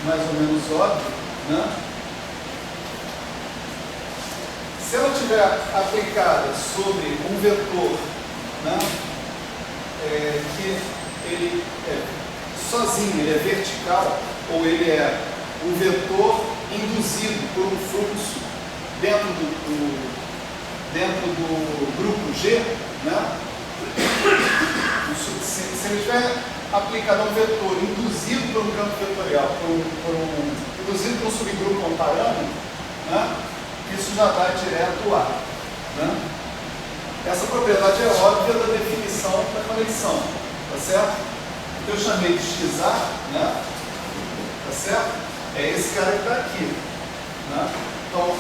mais ou menos óbvio, né? Se ela estiver aplicada sobre um vetor, né, que ele sozinho, ele é vertical, ou ele é um vetor induzido por um fluxo dentro do grupo G, né? Se ele estiver aplicado a um vetor induzido por um campo vetorial, induzido por um subgrupo ou um parâmetro, né? Isso já dá direto A, né? Essa propriedade é óbvia da definição da conexão, tá certo? Então eu chamei de XA, né? Tá certo? É esse cara que está aqui, né? Então,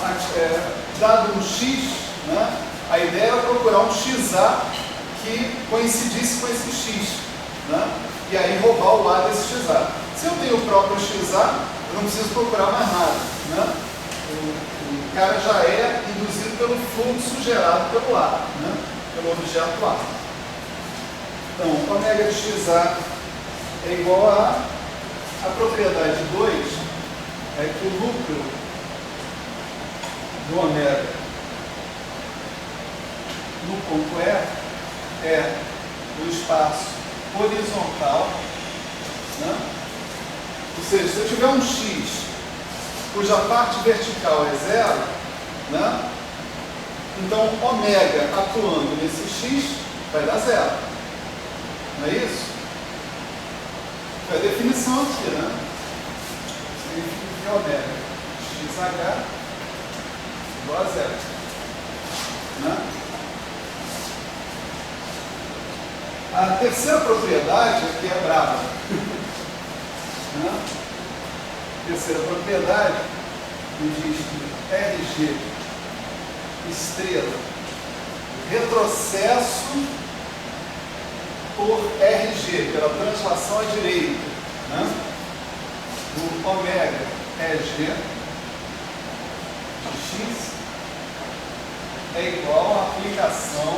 dado um X, né? A ideia era procurar um XA que coincidisse com esse X, né? E aí roubar o A desse XA. Se eu tenho o próprio XA, eu não preciso procurar mais nada, né? O cara já é induzido pelo fluxo gerado pelo A, né? Pelo objeto A. Então, ômega de XA é igual a propriedade 2 é que o núcleo do ômega no ponto E é o espaço horizontal, né? Ou seja, se eu tiver um X cuja parte vertical é 0, né? Então ômega atuando nesse X vai dar 0. Não é isso? É a definição aqui, né? Significa que ômega XH igual a 0. Né? A terceira propriedade aqui é brava. Né? Terceira propriedade me diz que RG estrela retrocesso por RG, pela translação à direita, né? Do ômega EG de X é igual à aplicação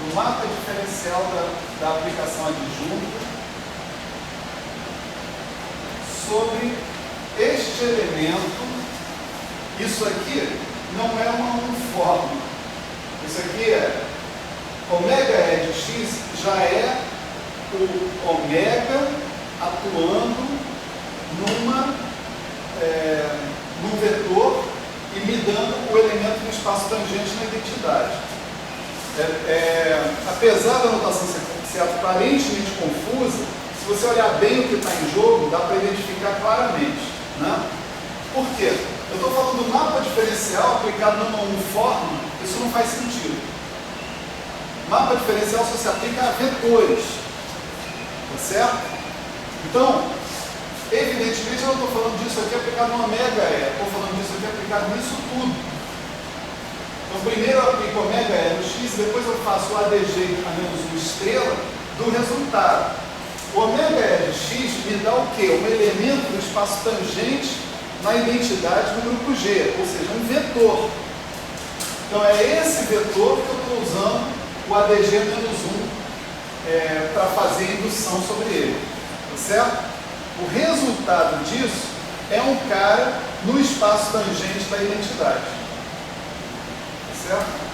do mapa diferencial da aplicação adjunta sobre este elemento. Isso aqui não é uma uniforme. Isso aqui é ômega E de X, já é o ômega atuando num vetor e me dando o elemento do espaço tangente na identidade. Apesar da notação ser aparentemente confusa, se você olhar bem o que está em jogo, dá para identificar claramente, né? Por quê? Eu estou falando do mapa diferencial aplicado numa uniforme, isso não faz sentido. Mapa diferencial só se aplica a vetores, tá certo? Então, evidentemente eu não estou falando disso aqui aplicado numa ômega E, estou falando disso aqui aplicado nisso tudo. Então, primeiro eu aplico ômega E no X, depois eu faço o ADG a menos 1 estrela do resultado. O ômega E de X me dá o quê? Um elemento do espaço tangente na identidade do grupo G, ou seja, um vetor. Então é esse vetor que eu estou usando o ADG menos 1 para fazer a indução sobre ele, tá certo? O resultado disso é um cara no espaço tangente da identidade, tá certo?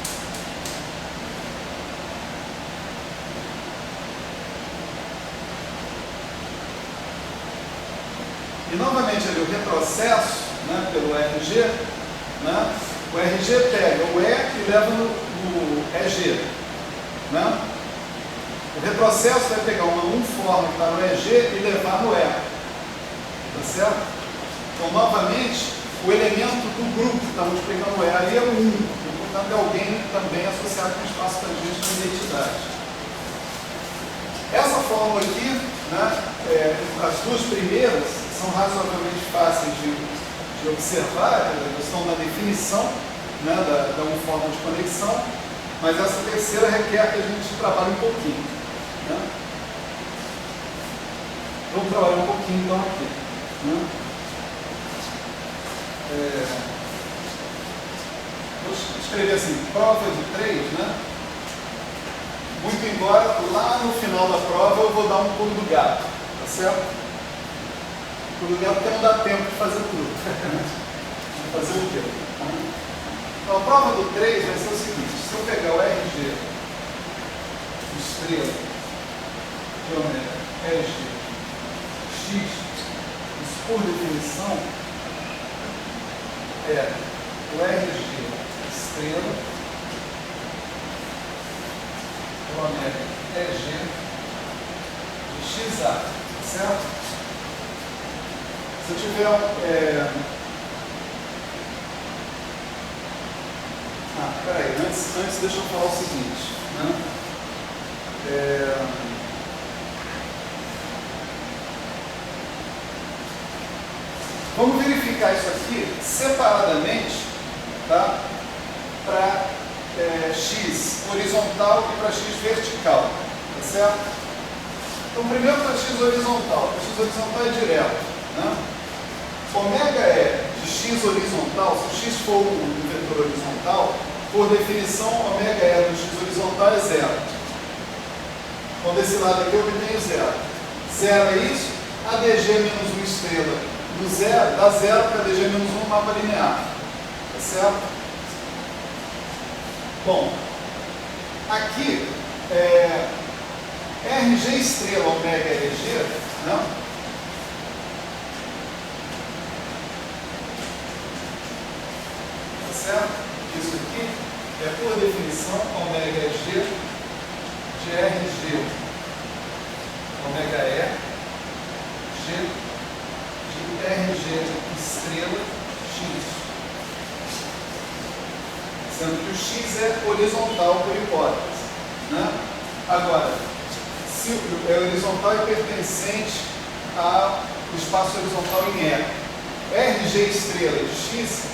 E novamente ali o retrocesso, né, pelo RG, né, o RG pega o E e leva no EG. Né? O retrocesso vai pegar uma uniforme que está no EG e levar no E. Tá certo? Então, novamente, o elemento do grupo que está multiplicando o E ali é o 1. Portanto, é alguém também associado com o espaço tangente na identidade. Essa fórmula aqui, né, as duas primeiras, são razoavelmente fáceis de observar, estão na definição, né, da uniforme de conexão, mas essa terceira requer que a gente trabalhe um pouquinho. Né? Vamos trabalhar um pouquinho então aqui. Né? Vou escrever assim, prova de 3, né? Muito embora lá no final da prova eu vou dar um pulo do gato. Tá certo? Por exemplo, porque não dá tempo de fazer tudo. Fazer o quê? Então, a prova do 3 vai ser o seguinte: se eu pegar o RG estrela de ômega RG x, isso por definição é o RG estrela de ômega RG de XA, certo? Se eu tiver peraí, antes deixa eu falar o seguinte, né? Vamos verificar isso aqui separadamente, tá? Para x horizontal e para x vertical, tá certo? Então, primeiro para x horizontal. Para x horizontal é direto, né? Ômega é de x horizontal, se x for um vetor horizontal, por definição, ômega é do x horizontal é zero. Então, desse lado aqui eu obtenho zero. Zero é isso, ADG menos 1 estrela do zero, dá zero para ADG menos 1 no mapa linear. Tá certo? Bom, aqui, RG estrela ômega RG, né? Tá certo? Isso aqui é, por definição, ômega G de RG, ômega E, G de RG estrela X. Sendo que o X é horizontal por hipótese, né? Agora, se é horizontal e pertencente ao espaço horizontal em E, RG estrela de X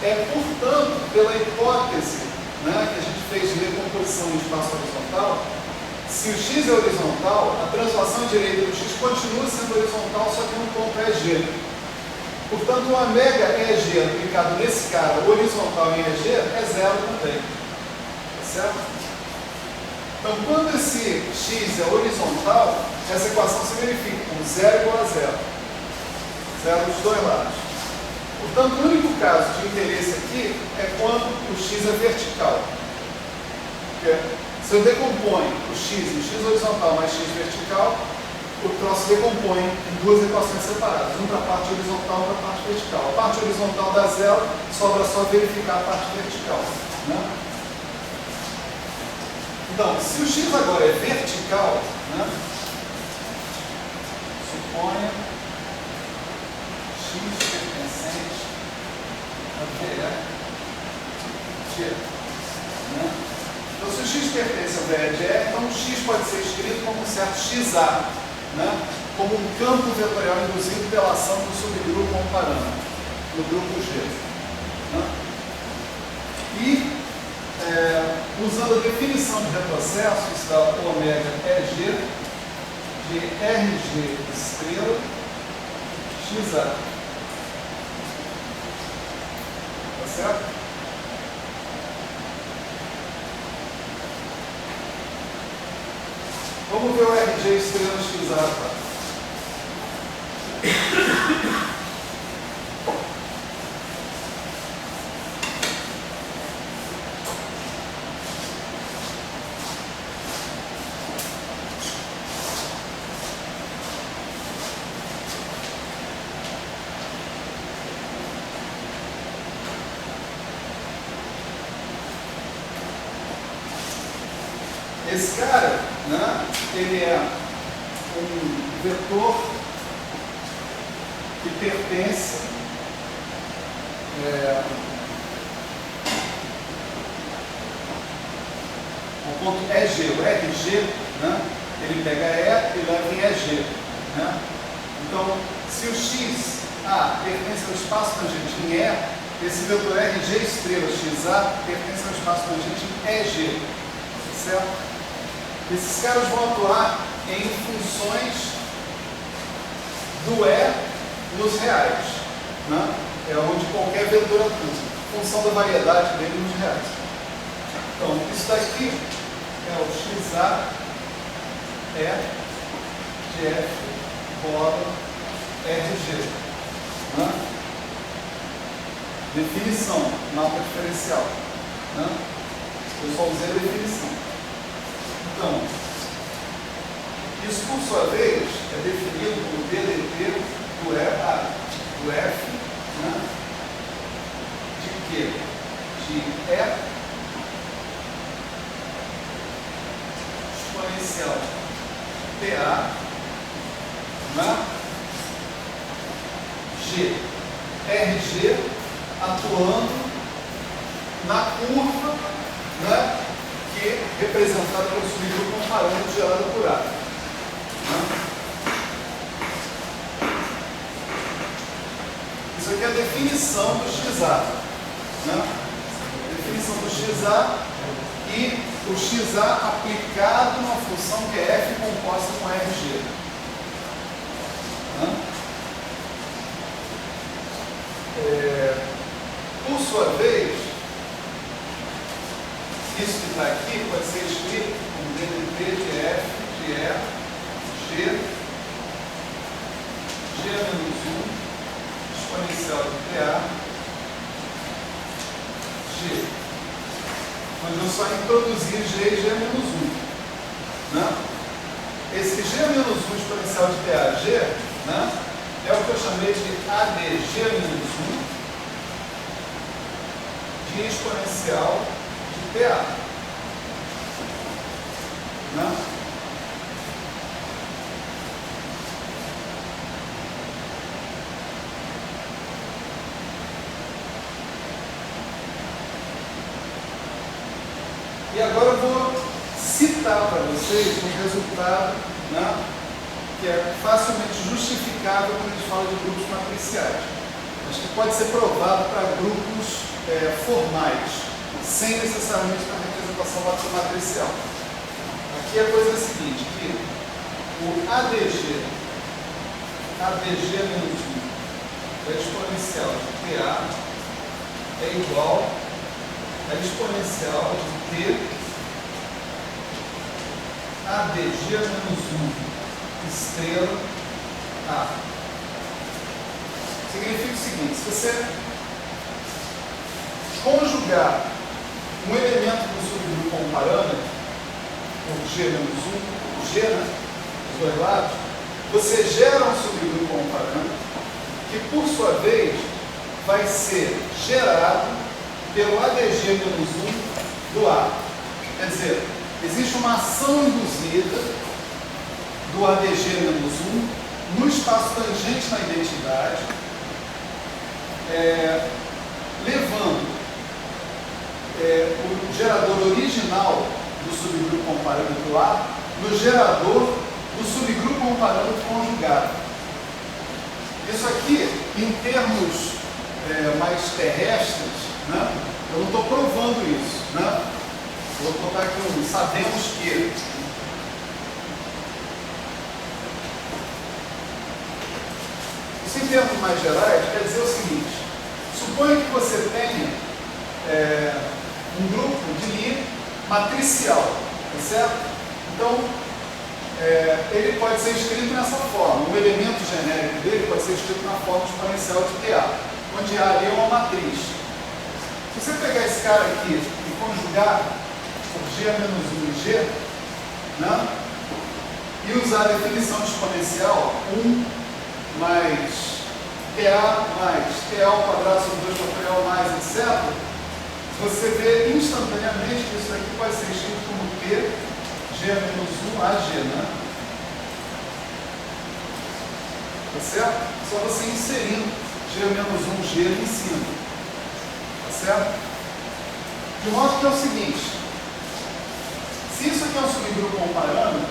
é, portanto, pela hipótese, né, que a gente fez de decomposição em espaço horizontal, se o x é horizontal, a translação direita do x continua sendo horizontal, só que no ponto EG. Portanto, o ômega EG aplicado nesse cara horizontal em EG é zero também. Tá certo? Então, quando esse x é horizontal, essa equação se verifica com zero igual a zero. Zero dos dois lados. Portanto, o único caso de interesse aqui é quando o x é vertical. Porque se eu decomponho o x em x horizontal mais x vertical, o troço decompõe em duas equações separadas, uma para a parte horizontal e outra para a parte vertical. A parte horizontal dá zero, sobra só verificar a parte vertical. Né? Então, se o x agora é vertical, né? Suponha x pertencente a VE. Né? Então, se o x pertence ao VE de E, então o x pode ser escrito como um certo XA, né? Como um campo vetorial induzido pela ação do subgrupo com um parâmetro, no grupo G. Né? E, usando a definição de retrocesso, isso dá ômega EG de RG estrela XA. Tá certo? Vamos ver o RG estrela XA agora. Esse cara, né, ele é um vetor que pertence ao ponto EG. O RG, né, ele pega E e leva em EG. Né? Então, se o XA pertence ao espaço tangente em E, esse vetor RG estrela XA pertence ao espaço tangente em EG. Certo? Esses caras vão atuar em funções do E nos reais, né? É onde qualquer vetor atua, função da variedade dele nos reais. Então, isso daqui é o XA E de F definição, mapa diferencial. Né? Eu só usei a definição. Então, isso por sua vez é definido como DDT do F, né? De quê? De E exponencial TA, né? G, RG atuando na curva, né? Que é representada pelo subgrupo com parâmetro gerado por A. Né? Isso aqui é a definição do XA. Né? Definição do XA e o XA aplicado numa função que é F composta com RG. Né? Por sua vez, isso que está aqui pode ser escrito como DDT de F de E, G menos 1, exponencial de TA, G. Onde eu só introduzi G e G menos 1. Né? Esse G menos 1 exponencial de TAG, né, é o que eu chamei de ADG menos 1 de exponencial de TA. Né? E agora eu vou citar para vocês um resultado, né, que é facilmente justificável quando a gente fala de grupos matriciais. Acho que pode ser provado para grupos formais, sem necessariamente uma representação matricial. Aqui a coisa é a seguinte, que o ADG menos 1 da exponencial de TA é igual a exponencial de T ADG menos 1 estrela A. Significa o seguinte, se você conjugar um elemento do subgrupo com um parâmetro, o G menos 1, o G, né, dos dois lados, você gera um subgrupo com um parâmetro, que por sua vez vai ser gerado pelo ADG menos 1 do A. Quer dizer, existe uma ação induzida do ADG menos 1 no espaço tangente na identidade, levando o gerador original do subgrupo com parâmetro A no gerador do subgrupo com parâmetro conjugado. Isso aqui, em termos mais terrestres, né, eu não estou provando isso. Né? Vou botar aqui um sabemos que. Isso em termos mais gerais quer dizer o seguinte: suponha que você tenha um grupo de Lie matricial, tá certo? Então, ele pode ser escrito nessa forma. O elemento genérico dele pode ser escrito na forma exponencial de TA, onde A ali é uma matriz. Se você pegar esse cara aqui e conjugar por G menos 1 e G, né, e usar a definição de exponencial 1 mais TA mais TA ao quadrado sobre 2 fatorial mais, etc., você vê instantaneamente que isso aqui pode ser escrito como T G menos 1 AG, né? Tá certo? Só você inserindo G menos 1 G em cima. Tá certo? De modo que é o seguinte: se isso aqui é um subgrupo com um parâmetro,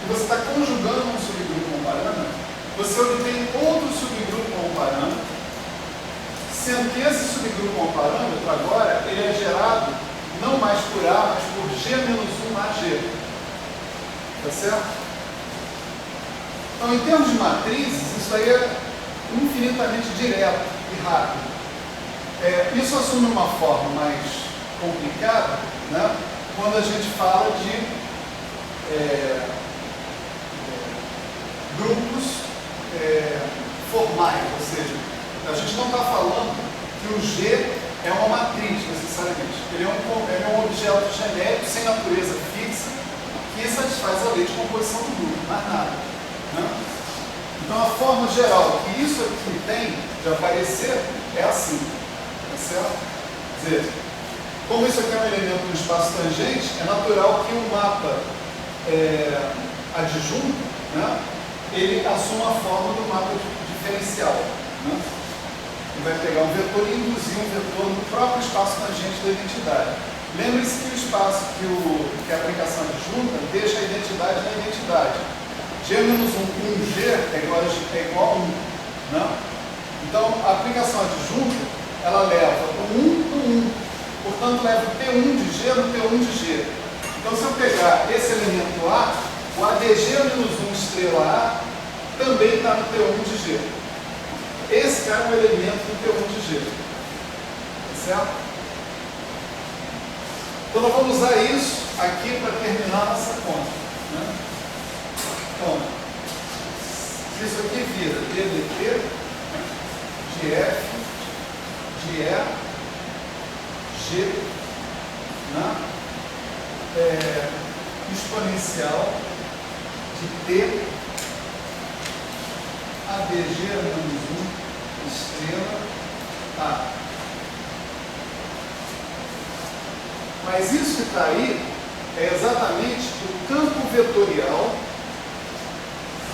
e você está conjugando um subgrupo com um parâmetro, você obtém outro subgrupo com um parâmetro, sendo que esse subgrupo com um parâmetro, agora, ele é gerado não mais por A, mas por G menos 1 AG. Tá certo? Então, em termos de matrizes, isso aí é infinitamente direto e rápido. Isso assume uma forma mais complicada, né, quando a gente fala de grupos formais, ou seja, a gente não está falando que o G é uma matriz, necessariamente. Ele é um objeto genérico, sem natureza fixa, que satisfaz a lei de composição do grupo, mais nada. Né? Então, a forma geral que isso aqui tem de aparecer é assim. Tá certo? Quer dizer, como isso aqui é um elemento do espaço tangente, é natural que o mapa adjunto, né, ele assuma a forma do mapa diferencial. Né? Ele vai pegar um vetor e induzir um vetor no próprio espaço tangente da identidade. Lembre-se que o espaço que a aplicação adjunta deixa a identidade na identidade. G-1 com G é igual a 1. Né? Então, a aplicação adjunta, ela leva o 1 no 1. Portanto, leva o T1 de G no T1 de G. Então, se eu pegar esse elemento A, o ADG-1 estrela A também está no T1 de G. Esse cara é um elemento do T1 de G. Tá certo? Então, nós vamos usar isso aqui para terminar nossa conta. Né? Então, isso aqui vira DDT de F de E G, né? Exponencial de T ADG-1 estrela A. Mas isso que está aí é exatamente o campo vetorial,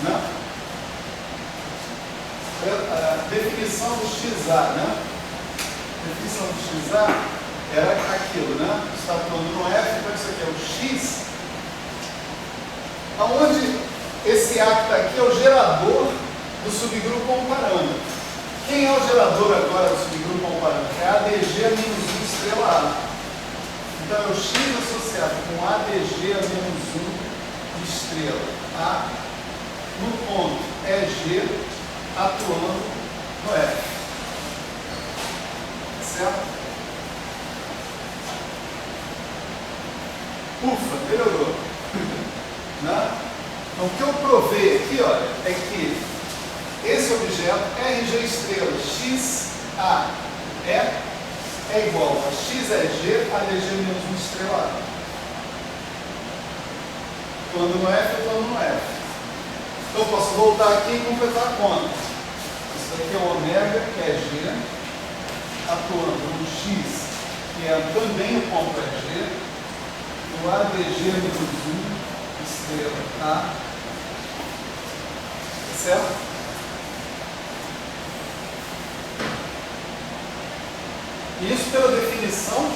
né? A definição do XA, né? A definição do XA era aquilo, né? Você está falando no F, então isso aqui é o X. Aonde esse A que está aqui é o gerador do subgrupo comparando. Quem é o gerador agora do subgrupo comparando? É ADG-1 estrela A. Então é o X associado com ADG-1 estrela A no ponto EG atuando no F. Certo? Ufa, melhorou. Né? Então o que eu provei aqui, olha, é que esse objeto RG estrela XA é igual a XEG ADG-1 estrela A. Quando no F, eu estou no F. Então eu posso voltar aqui e completar a conta. Isso daqui é o ômega, que é G, atuando no X, que é também o ponto EG, no ADG-1 estrela A. Certo? Isso, pela definição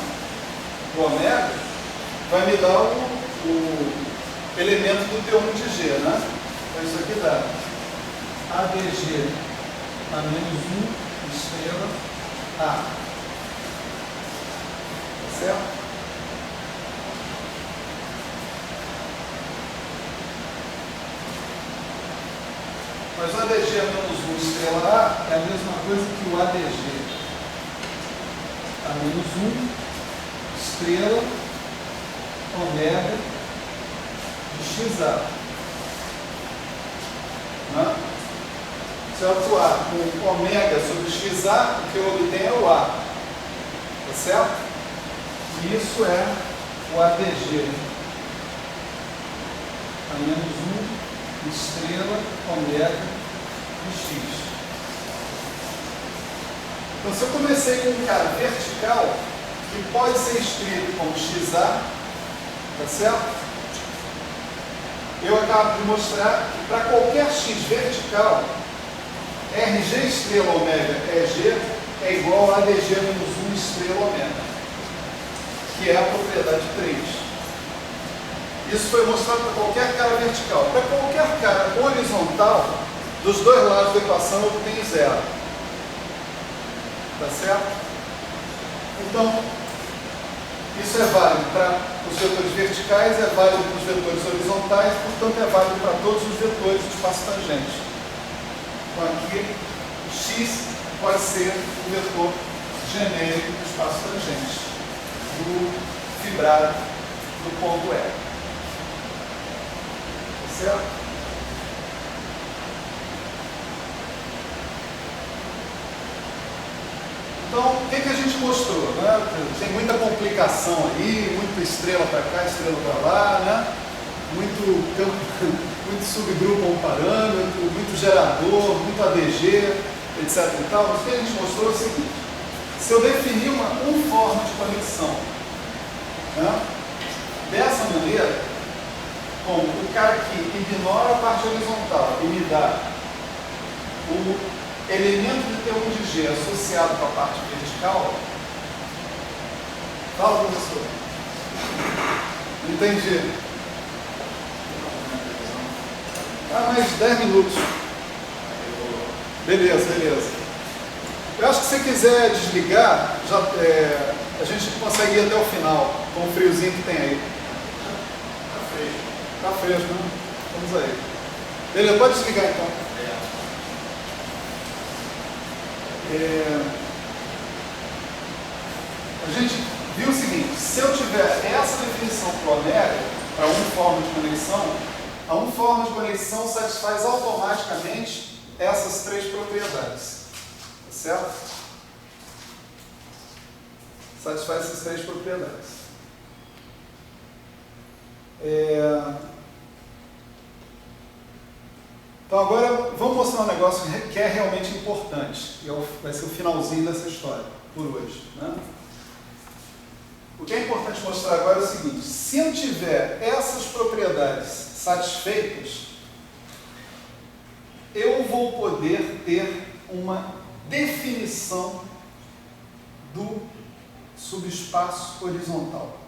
do ômega, vai me dar o elemento do T1 de G, né? Então isso aqui dá ADG a -1 estrela A. Certo? Mas o ADG a -1 estrela A é a mesma coisa que o ADG a -1 estrela ômega de XA. Né? Se eu atuar com ômega sobre XA, o que eu obtenho é o A. Tá certo? E isso é o ADG a -1 estrela ômega de X. Então, se eu comecei com um cara vertical, que pode ser escrito como XA, tá certo? Eu acabo de mostrar que para qualquer X vertical, RG estrela ômega EG é igual a ADG-1 estrela ômega, que é a propriedade 3. Isso foi mostrado para qualquer cara vertical. Para qualquer cara horizontal, dos dois lados da equação eu tenho zero. Tá certo? Então, isso é válido para os vetores verticais, é válido para os vetores horizontais, portanto é válido para todos os vetores de espaço tangente. Então aqui, X pode ser o vetor genérico do espaço tangente, do fibrado do ponto E. Tá certo? Então, o que a gente mostrou? Né? Tem muita complicação aí, muita estrela para cá, estrela para lá, né? muito subgrupo a um parâmetro, muito gerador, muito ADG, etc. E tal. Mas o que a gente mostrou é o seguinte: se eu definir uma forma de conexão, né, dessa maneira, com o cara que ignora a parte horizontal e me dá o elemento de T1 de G associado com a parte vertical, fala, professor. Entendi. Mais 10 minutos. Beleza. Eu acho que se quiser desligar, já, a gente consegue ir até o final, com o friozinho que tem aí. Tá fresco, né? Vamos aí. Beleza, pode desligar então. A gente viu o seguinte: se eu tiver essa definição para o Omega, para uma forma de conexão, a uma forma de conexão satisfaz automaticamente essas três propriedades. Tá certo? Satisfaz essas três propriedades. Então agora vamos mostrar um negócio que é realmente importante. E vai ser o finalzinho dessa história, por hoje. Né? O que é importante mostrar agora é o seguinte: se eu tiver essas propriedades satisfeitas, eu vou poder ter uma definição do subespaço horizontal.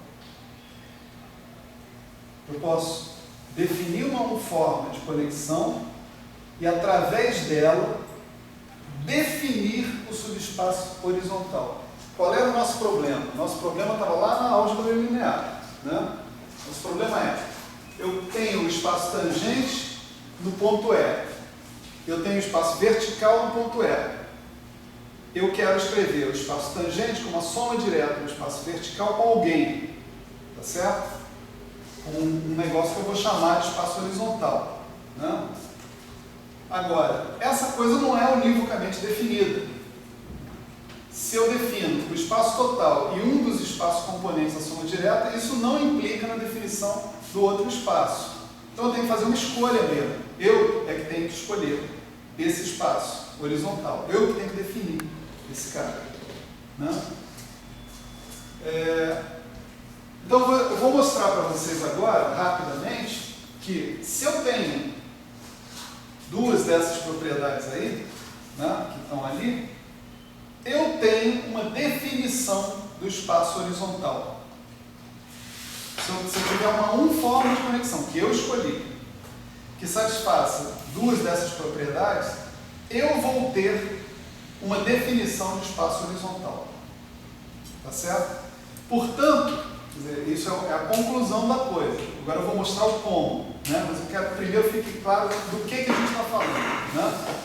Eu posso definir uma forma de conexão e, através dela, definir o subespaço horizontal. Qual era o nosso problema? Nosso problema estava lá na álgebra linear. Né? Nosso problema é: eu tenho o espaço tangente no ponto E. Eu tenho o espaço vertical no ponto E. Eu quero escrever o espaço tangente com uma soma direta do espaço vertical com alguém. Tá certo? Um negócio que eu vou chamar de espaço horizontal. Né? Agora, essa coisa não é univocamente definida. Se eu defino o espaço total e um dos espaços componentes da soma direta, isso não implica na definição do outro espaço. Então eu tenho que fazer uma escolha mesmo. Eu é que tenho que escolher esse espaço horizontal. Eu que tenho que definir esse cara. Né? Então eu vou mostrar para vocês agora, rapidamente, que se eu tenho duas dessas propriedades aí, né, que estão ali, eu tenho uma definição do espaço horizontal. Se eu tiver uma forma de conexão que eu escolhi, que satisfaça duas dessas propriedades, eu vou ter uma definição de espaço horizontal. Tá certo? Portanto, quer dizer, isso é a conclusão da coisa. Agora eu vou mostrar o como, né? Mas eu quero que primeiro fique claro do que a gente está falando. Né?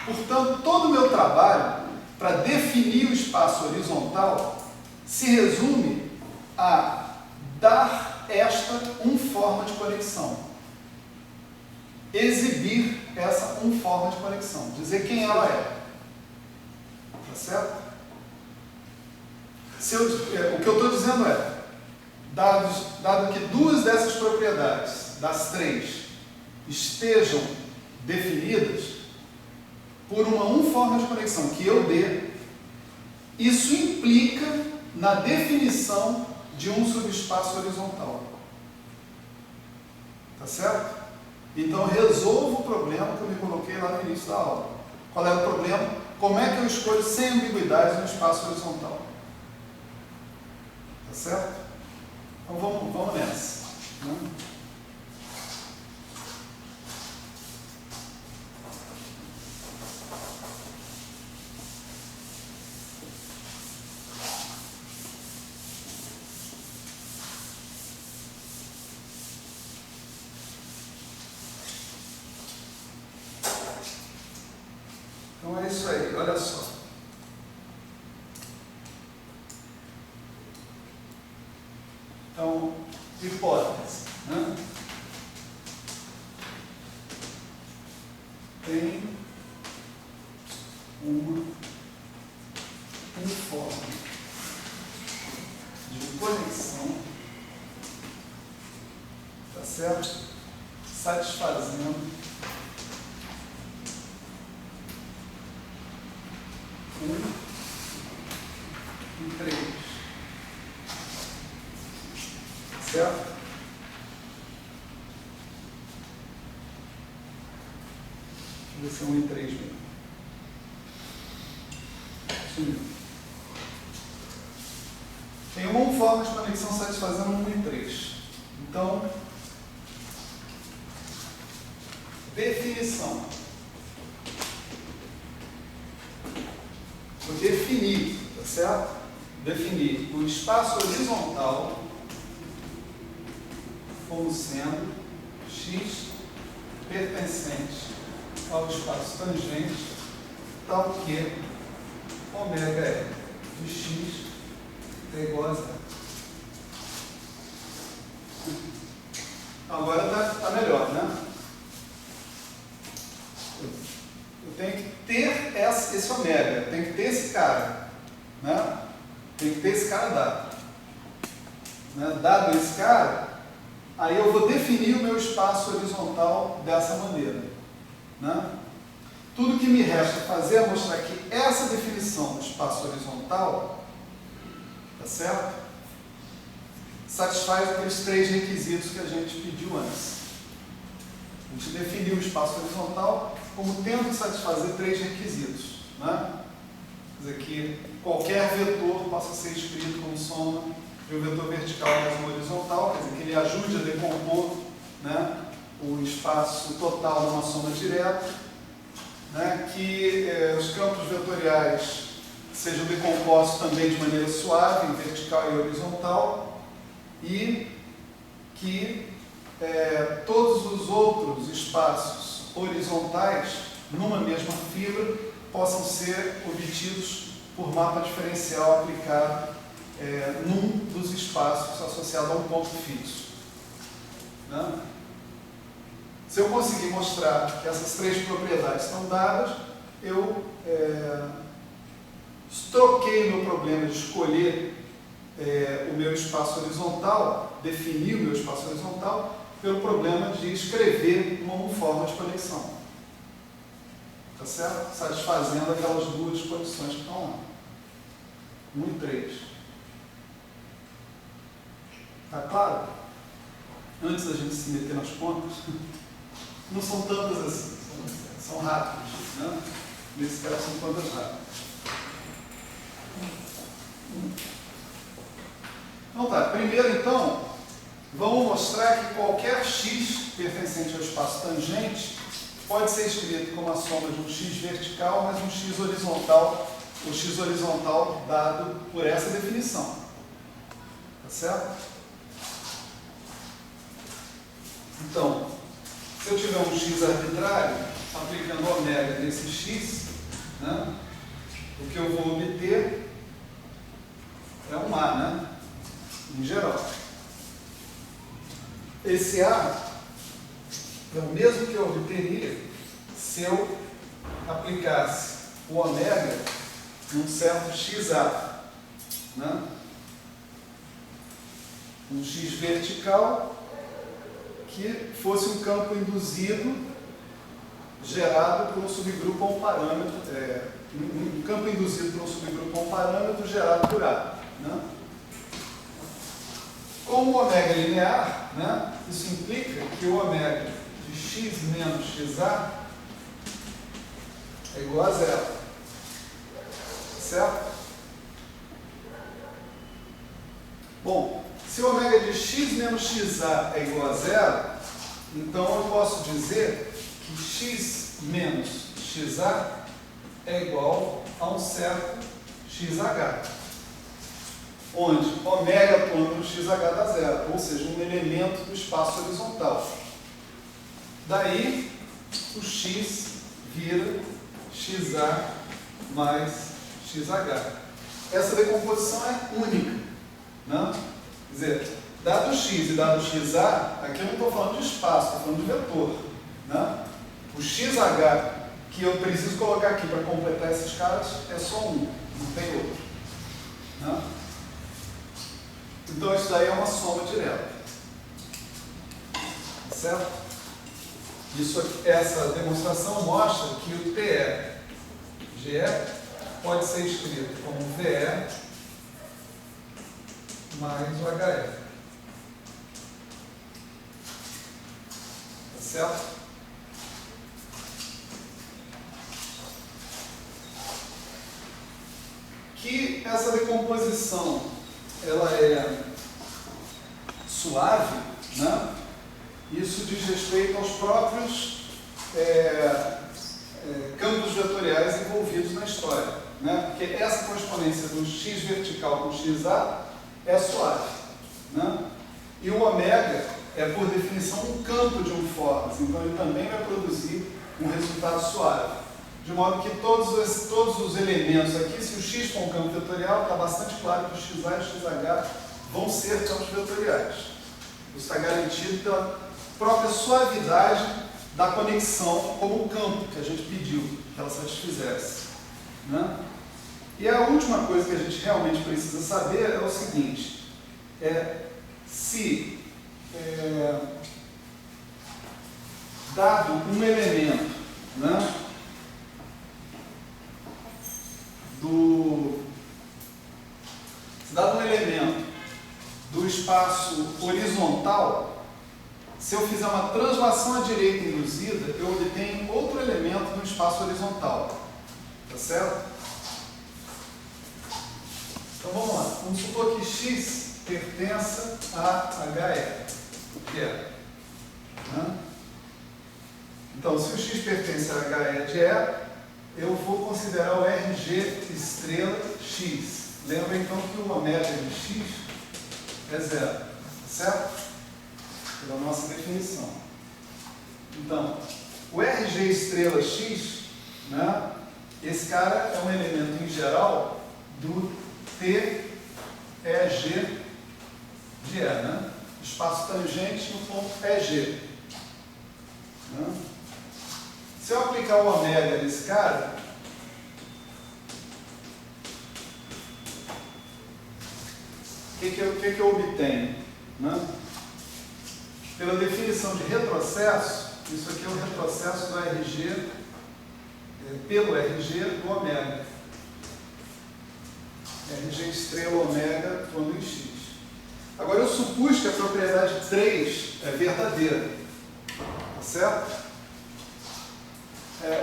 Portanto, todo o meu trabalho para definir o espaço horizontal se resume a dar esta forma de conexão. Exibir essa forma de conexão. Dizer quem ela é. Tá certo? O que eu estou dizendo é, dado que duas dessas propriedades, das três, estejam definidas por uma forma de conexão que eu dê, isso implica na definição de um subespaço horizontal. Tá certo? Então eu resolvo o problema que eu me coloquei lá no início da aula. Qual era o problema? Como é que eu escolho sem ambiguidades um espaço horizontal? Tá certo? Então vamos nessa. Né? Então é isso aí, olha só. Então, hipótese. Né? Tem uma certo? Satisfazendo e 3. Certo? Deixa eu ver se é 1 e 3 mesmo. Sumiu. Tem uma forma de conexão satisfazendo 1 e 3. Então, definição. Vou definir, tá certo? Definir o espaço horizontal como sendo x pertencente ao espaço tangente, tal que ômega é de x é igual a 0. Agora está melhor, né? Eu tenho que ter esse ômega, tenho que ter esse cara, né? Tem que ter esse cara dado. Né? Dado esse cara, aí eu vou definir o meu espaço horizontal dessa maneira. Né? Tudo que me resta fazer é mostrar que essa definição do espaço horizontal, tá certo? Satisfaz aqueles 3 requisitos que a gente pediu antes. A gente definiu o espaço horizontal como tendo que satisfazer 3 requisitos. Né? Quer dizer, que qualquer vetor possa ser escrito como soma de um vetor vertical mais um horizontal, quer dizer, que ele ajude a decompor, né, o espaço total numa soma direta, né, que os campos vetoriais sejam decompostos também de maneira suave, em vertical e horizontal, e que todos os outros espaços horizontais, numa mesma fibra, possam ser obtidos por mapa diferencial aplicado num dos espaços associado a um ponto fixo. Né? Se eu conseguir mostrar que essas 3 propriedades estão dadas, eu troquei o meu problema de escolher o meu espaço horizontal, definir o meu espaço horizontal, pelo problema de escrever uma forma de conexão. Tá certo? Satisfazendo aquelas 2 condições que estão lá. 1 e 3. Tá claro? Antes da gente se meter nas contas, não são tantas assim, são rápidas. Né? Nesse caso são contas rápidas. Então tá, primeiro então, vamos mostrar que qualquer x pertencente ao espaço tangente pode ser escrito como a soma de um x vertical mais um x horizontal, o x horizontal dado por essa definição. Tá certo? Então, se eu tiver um x arbitrário, aplicando ômega nesse x, né, o que eu vou obter é um A, né, em geral. Esse A é o mesmo que eu obteria se eu aplicasse o ômega num certo XA, né? Um X vertical que fosse um campo induzido gerado por um subgrupo a um parâmetro, um campo induzido por um subgrupo a um parâmetro gerado por A. Né? Como o ômega é linear, né, isso implica que o ômega de x menos xa é igual a 0. Certo? Bom, se o ômega de x menos xa é igual a 0, então eu posso dizer que x menos xa é igual a um certo xh, onde ômega atuando no xh dá 0, ou seja, um elemento do espaço horizontal. Daí, o x vira xa mais xh. Essa decomposição é única. Né? Quer dizer, dado x e dado xa, aqui eu não estou falando de espaço, estou falando de vetor. Né? O xh que eu preciso colocar aqui para completar esses caras é só um, não tem outro. Né? Então isso daí é uma soma direta. certo? Essa demonstração mostra que o TE-GE pode ser escrito como VE mais o HE. Tá certo? Que essa decomposição ela é suave, né? Isso diz respeito aos próprios campos vetoriais envolvidos na história, né? Porque essa correspondência do x vertical com xa é suave, né? E o ômega é, por definição, um campo de uniformes, então ele também vai produzir um resultado suave. De modo que todos os elementos aqui, se o x for um campo vetorial, está bastante claro que o xa e o xh vão ser campos vetoriais. Isso está garantido pela própria suavidade da conexão como campo que a gente pediu que ela satisfizesse, né? E a última coisa que a gente realmente precisa saber é o seguinte, se dado um elemento, né, dado um elemento do espaço horizontal, se eu fizer uma translação à direita induzida, eu obtenho outro elemento no espaço horizontal. Tá certo? Então vamos lá. Vamos supor que x pertença a HE, que é. Né? Então, se o x pertence a HE de E, eu vou considerar o RG estrela x. Lembra então que o ômega de x é zero, tá certo? Pela nossa definição. Então, o RG estrela x, né, esse cara é um elemento em geral do TEG de E, né? Espaço tangente no ponto EG. Né? Se eu aplicar o ômega nesse cara, o que eu obtenho? Né? Pela definição de retrocesso, isso aqui é o retrocesso do RG, pelo RG do ômega. RG estrela ômega atuando em x. Agora eu supus que a propriedade 3 é verdadeira. Tá certo?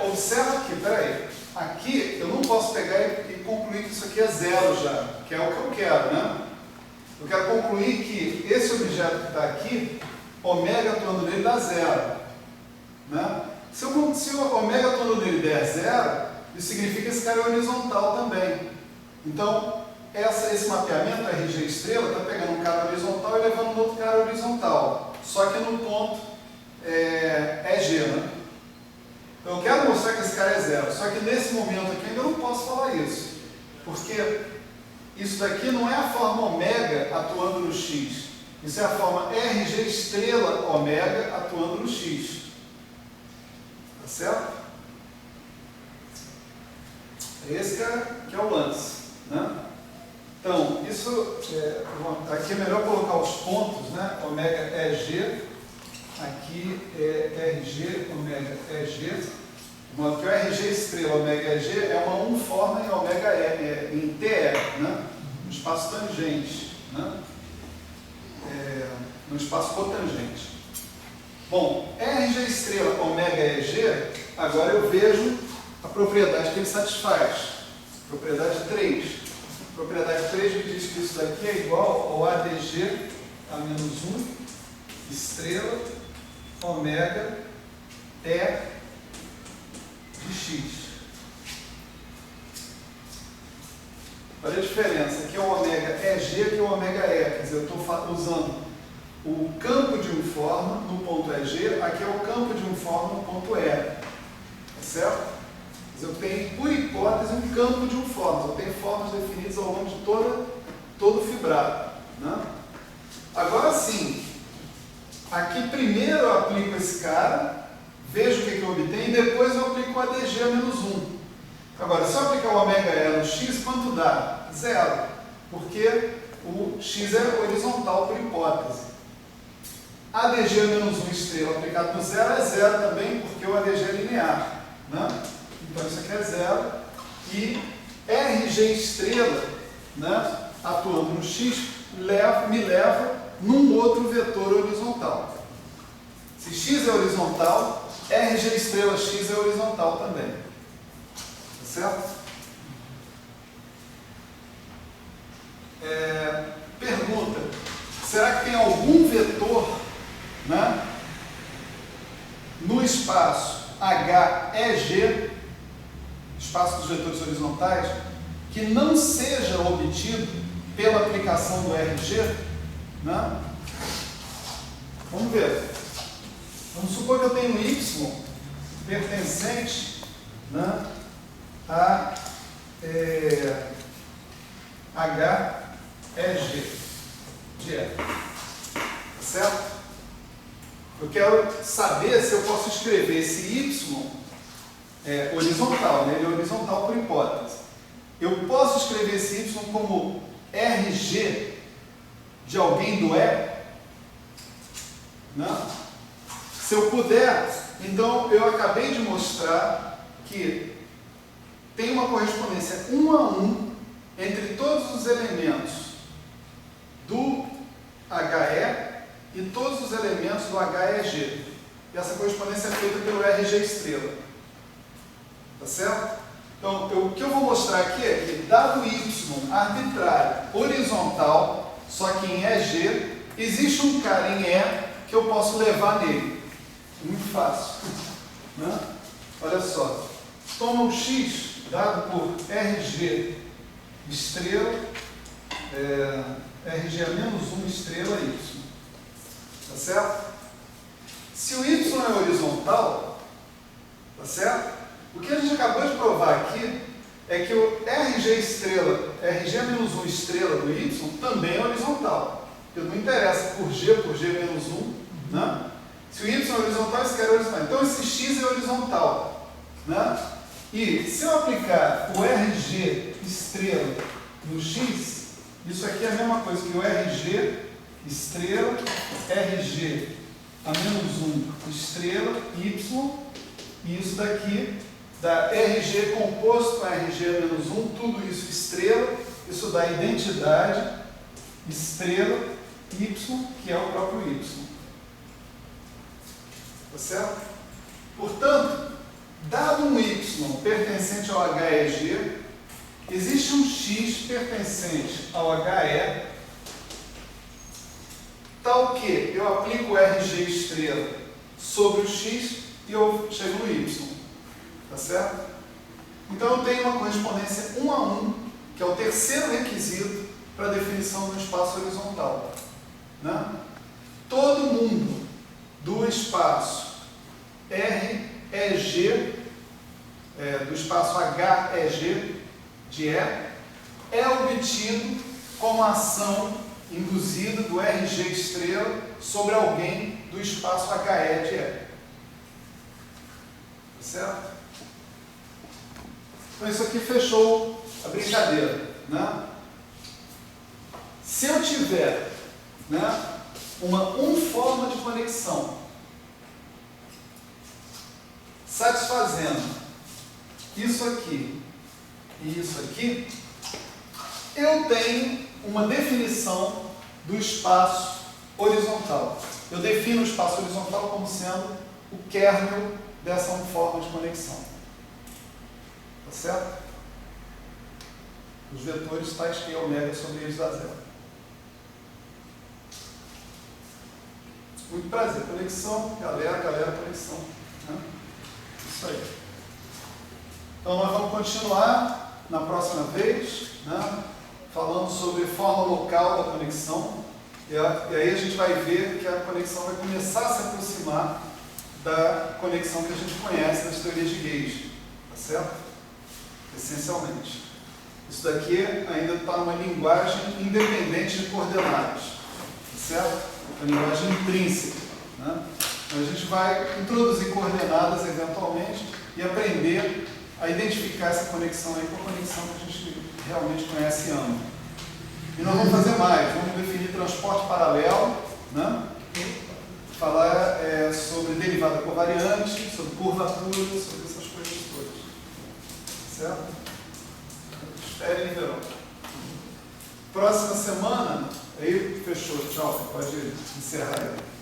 Observa aqui, peraí. Aqui eu não posso pegar e concluir que isso aqui é zero já, que é o que eu quero, né? Eu quero concluir que esse objeto que está aqui, ômega atuando nele dá zero. Né? Se o ômega atuando nele der zero, isso significa que esse cara é horizontal também. Então, esse mapeamento RG estrela está pegando um cara horizontal e levando um outro cara horizontal. Só que no ponto EG, né? Então, eu quero mostrar que esse cara é zero. Só que nesse momento aqui ainda não posso falar isso. Porque isso daqui não é a forma ômega atuando no x. Isso é a forma RG estrela ômega atuando no x. Tá certo? É esse que é o lance. Né? Então, isso aqui é melhor colocar os pontos, né? Ômega EG, aqui é RG, ômega EG, de modo que o RG estrela ômega EG é uma uniforme em ômega em TE, né? No espaço tangente, né? No espaço cotangente. Bom, RG estrela ômega EG, agora eu vejo a propriedade que ele satisfaz. Propriedade 3. Propriedade 3 me diz que isso daqui é igual ao ADG a menos 1 estrela ômega E de x. Olha a diferença. Aqui é o ômega EG, aqui é o ômega E. Quer dizer, eu estou usando o campo de uniforme no ponto EG, aqui é o campo de uniforme no ponto E. Tá certo? Eu tenho, por hipótese, um campo de uniformes. Eu tenho formas definidas ao longo de todo o fibrado. Né? Agora sim, aqui primeiro eu aplico esse cara, vejo o que eu obtenho, e depois eu aplico o ADG a menos 1. Agora, se eu aplicar o ômega E no x, quanto dá? Zero. Porque o x é horizontal por hipótese. ADG menos 1 estrela aplicado no zero é zero também, porque o ADG é linear, né? Então isso aqui é zero. E RG estrela, né, atuando no X, me leva num outro vetor horizontal. Se X é horizontal, RG estrela X é horizontal também. Tá certo? Pergunta: será que tem algum vetor, né, no espaço HEG, espaço dos vetores horizontais, que não seja obtido pela aplicação do RG? Né? Vamos ver. Vamos supor que eu tenho um Y pertencente, né, a HEG de E. Tá certo? Eu quero saber se eu posso escrever esse Y horizontal, né? Ele é horizontal por hipótese. Eu posso escrever esse Y como RG de alguém do E? Não? Se eu puder, então eu acabei de mostrar que tem uma correspondência 1 a 1 entre todos os elementos do HE e todos os elementos do HEG. E essa correspondência é feita pelo RG estrela. Tá certo? Então, o que eu vou mostrar aqui é que, dado Y arbitrário horizontal, só que em EG, existe um cara em E que eu posso levar nele. Muito fácil. Né? Olha só. Toma o X dado por RG estrela, RG a menos 1 estrela Y. Tá certo? Se o Y é horizontal, tá certo? O que a gente acabou de provar aqui é que o RG estrela, RG a menos 1 estrela do Y também é horizontal. Porque não interessa por G menos 1, né? Se o Y é horizontal, esse cara é horizontal. Então esse X é horizontal, né? E se eu aplicar o RG estrela no X, isso aqui é a mesma coisa que o RG estrela, RG a menos 1 estrela, Y, e isso daqui dá RG composto com RG a menos 1, tudo isso estrela, isso dá identidade estrela Y, que é o próprio Y. Tá certo? Portanto, dado um Y pertencente ao HEG, existe um X pertencente ao HE, tal que eu aplico o RG estrela sobre o X e eu chego no Y. Tá certo? Então eu tenho uma correspondência 1 a 1, que é o terceiro requisito para a definição do espaço horizontal. Né? Todo mundo do espaço REG, do espaço HEG de E, é obtido como ação induzida do RG estrela sobre alguém do espaço HE de E. Tá certo? Então isso aqui fechou a brincadeira, né? Se eu tiver, né, uma forma de conexão satisfazendo isso aqui e isso aqui, eu tenho uma definição do espaço horizontal. Eu defino o espaço horizontal como sendo o kernel dessa forma de conexão. Tá certo? Os vetores tais que ω sobre eles dá zero. Muito prazer. Conexão, galera, conexão. Né? Isso aí. Então nós vamos continuar na próxima vez, né, falando sobre forma local da conexão. E aí a gente vai ver que a conexão vai começar a se aproximar da conexão que a gente conhece das teorias de gauge. Tá certo? Essencialmente. Isso daqui ainda está numa linguagem independente de coordenadas. Tá certo? Uma linguagem intrínseca. Né? Então, a gente vai introduzir coordenadas eventualmente e aprender a identificar essa conexão aí com a conexão que a gente realmente conhece e ama. E nós vamos fazer mais, vamos definir transporte paralelo, né? falar sobre derivada covariante, sobre curvatura, sobre essas coisas todas. Certo? Esperem e verão. Próxima semana, aí fechou, tchau, pode encerrar aí.